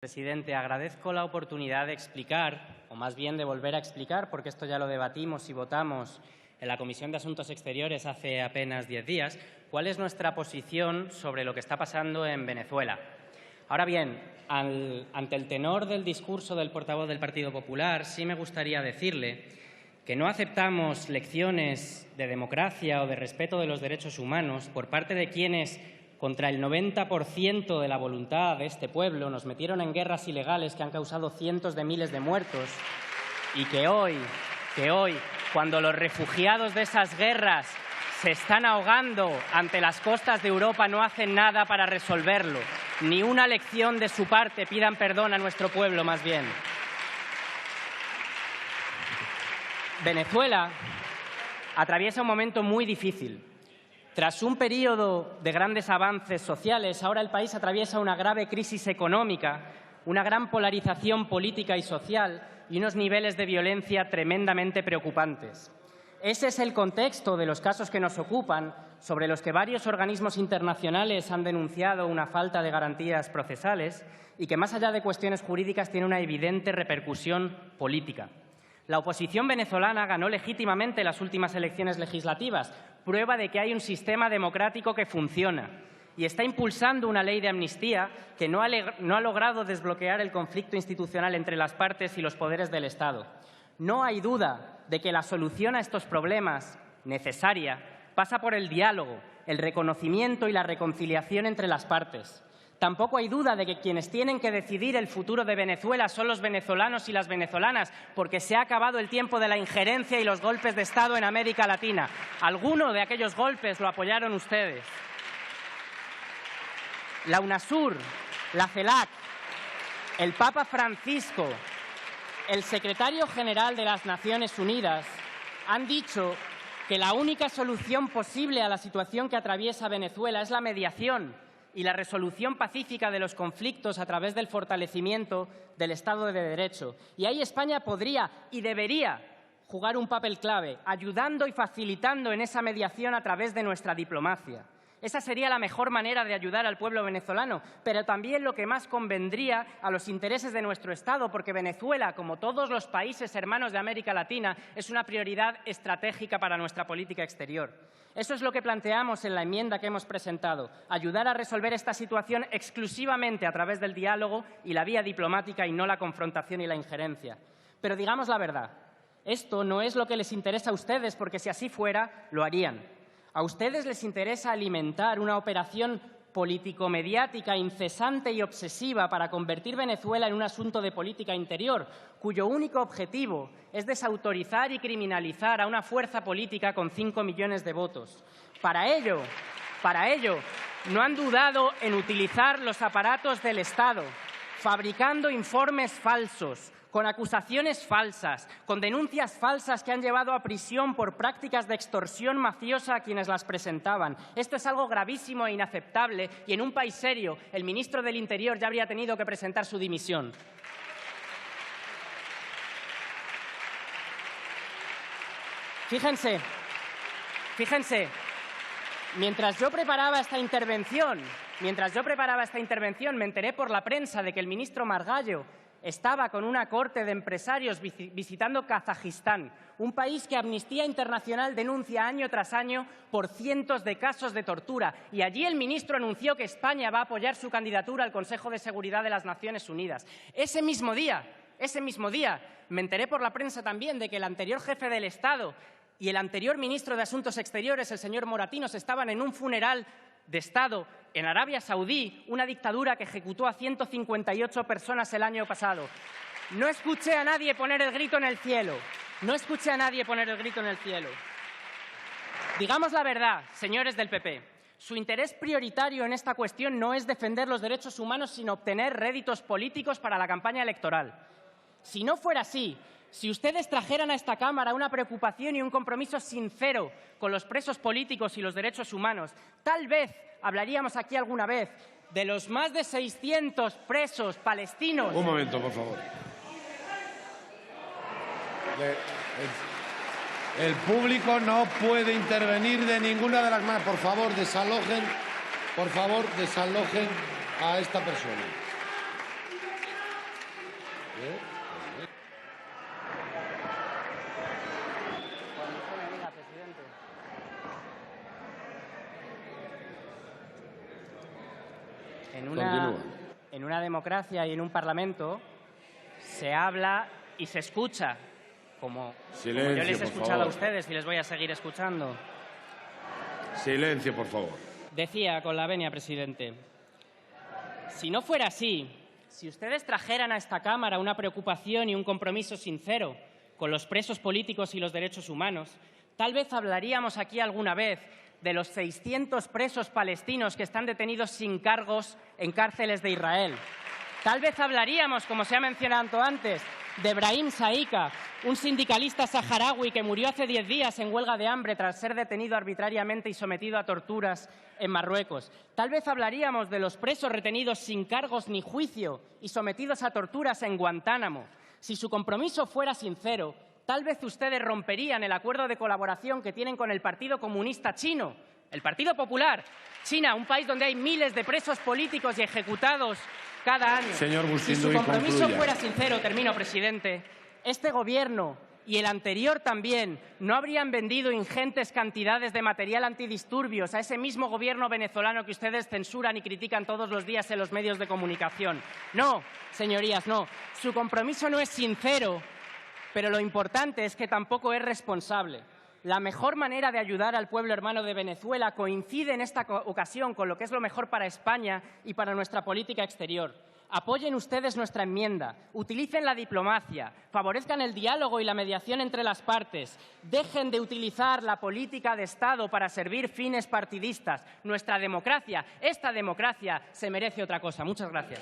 Presidente, agradezco la oportunidad de explicar, o más bien de volver a explicar, porque esto ya lo debatimos y votamos en la Comisión de Asuntos Exteriores hace apenas 10 días, cuál es nuestra posición sobre lo que está pasando en Venezuela. Ahora bien, ante el tenor del discurso del portavoz del Partido Popular, sí me gustaría decirle que no aceptamos lecciones de democracia o de respeto de los derechos humanos por parte de quienes, contra el 90% de la voluntad de este pueblo, nos metieron en guerras ilegales que han causado cientos de miles de muertos y que hoy, cuando los refugiados de esas guerras se están ahogando ante las costas de Europa, no hacen nada para resolverlo. Ni una lección de su parte, pidan perdón a nuestro pueblo, más bien. Venezuela atraviesa un momento muy difícil. Tras un periodo de grandes avances sociales, ahora el país atraviesa una grave crisis económica, una gran polarización política y social y unos niveles de violencia tremendamente preocupantes. Ese es el contexto de los casos que nos ocupan, sobre los que varios organismos internacionales han denunciado una falta de garantías procesales y que, más allá de cuestiones jurídicas, tiene una evidente repercusión política. La oposición venezolana ganó legítimamente las últimas elecciones legislativas, prueba de que hay un sistema democrático que funciona, y está impulsando una ley de amnistía que no ha logrado desbloquear el conflicto institucional entre las partes y los poderes del Estado. No hay duda de que la solución a estos problemas, necesaria, pasa por el diálogo, el reconocimiento y la reconciliación entre las partes. Tampoco hay duda de que quienes tienen que decidir el futuro de Venezuela son los venezolanos y las venezolanas, porque se ha acabado el tiempo de la injerencia y los golpes de Estado en América Latina. Alguno de aquellos golpes lo apoyaron ustedes. La UNASUR, la CELAC, el Papa Francisco, el secretario general de las Naciones Unidas han dicho que la única solución posible a la situación que atraviesa Venezuela es la mediación y la resolución pacífica de los conflictos a través del fortalecimiento del Estado de Derecho. Y ahí España podría y debería jugar un papel clave, ayudando y facilitando en esa mediación a través de nuestra diplomacia. Esa sería la mejor manera de ayudar al pueblo venezolano, pero también lo que más convendría a los intereses de nuestro Estado, porque Venezuela, como todos los países hermanos de América Latina, es una prioridad estratégica para nuestra política exterior. Eso es lo que planteamos en la enmienda que hemos presentado, ayudar a resolver esta situación exclusivamente a través del diálogo y la vía diplomática y no la confrontación y la injerencia. Pero digamos la verdad, esto no es lo que les interesa a ustedes, porque si así fuera, lo harían. A ustedes les interesa alimentar una operación político-mediática incesante y obsesiva para convertir Venezuela en un asunto de política interior, cuyo único objetivo es desautorizar y criminalizar a una fuerza política con 5 millones de votos. Para ello, no han dudado en utilizar los aparatos del Estado, fabricando informes falsos, con acusaciones falsas, con denuncias falsas que han llevado a prisión por prácticas de extorsión mafiosa a quienes las presentaban. Esto es algo gravísimo e inaceptable y en un país serio el ministro del Interior ya habría tenido que presentar su dimisión. Fíjense, mientras yo preparaba esta intervención, me enteré por la prensa de que el ministro Margallo estaba con una corte de empresarios visitando Kazajistán, un país que Amnistía Internacional denuncia año tras año por cientos de casos de tortura. Y allí el ministro anunció que España va a apoyar su candidatura al Consejo de Seguridad de las Naciones Unidas. Ese mismo día, me enteré por la prensa también de que el anterior jefe del Estado y el anterior ministro de Asuntos Exteriores, el señor Moratinos, estaban en un funeral de Estado en Arabia Saudí, una dictadura que ejecutó a 158 personas el año pasado. No escuché a nadie poner el grito en el cielo. Digamos la verdad, señores del PP. Su interés prioritario en esta cuestión no es defender los derechos humanos, sino obtener réditos políticos para la campaña electoral. Si no fuera así, si ustedes trajeran a esta Cámara una preocupación y un compromiso sincero con los presos políticos y los derechos humanos, tal vez hablaríamos aquí alguna vez de los más de 600 presos palestinos. Un momento, por favor. El público no puede intervenir de ninguna de las maneras. Por favor, desalojen a esta persona. En una democracia y en un parlamento se habla y se escucha, como yo les he escuchado a ustedes y les voy a seguir escuchando. Silencio, por favor. Decía con la venia, presidente, si no fuera así, si ustedes trajeran a esta Cámara una preocupación y un compromiso sincero con los presos políticos y los derechos humanos, tal vez hablaríamos aquí alguna vez de los 600 presos palestinos que están detenidos sin cargos en cárceles de Israel. Tal vez hablaríamos, como se ha mencionado antes, de Brahim Saika, un sindicalista saharaui que murió hace 10 días en huelga de hambre tras ser detenido arbitrariamente y sometido a torturas en Marruecos. Tal vez hablaríamos de los presos retenidos sin cargos ni juicio y sometidos a torturas en Guantánamo. Si su compromiso fuera sincero, tal vez ustedes romperían el acuerdo de colaboración que tienen con el Partido Comunista Chino, el Partido Popular. China, un país donde hay miles de presos políticos y ejecutados cada año. Señor Si su compromiso fuera sincero, termino, presidente, este Gobierno y el anterior también no habrían vendido ingentes cantidades de material antidisturbios a ese mismo Gobierno venezolano que ustedes censuran y critican todos los días en los medios de comunicación. No, señorías, no. Su compromiso no es sincero, pero lo importante es que tampoco es responsable. La mejor manera de ayudar al pueblo hermano de Venezuela coincide en esta ocasión con lo que es lo mejor para España y para nuestra política exterior. Apoyen ustedes nuestra enmienda, utilicen la diplomacia, favorezcan el diálogo y la mediación entre las partes, dejen de utilizar la política de Estado para servir fines partidistas. Nuestra democracia, esta democracia, se merece otra cosa. Muchas gracias.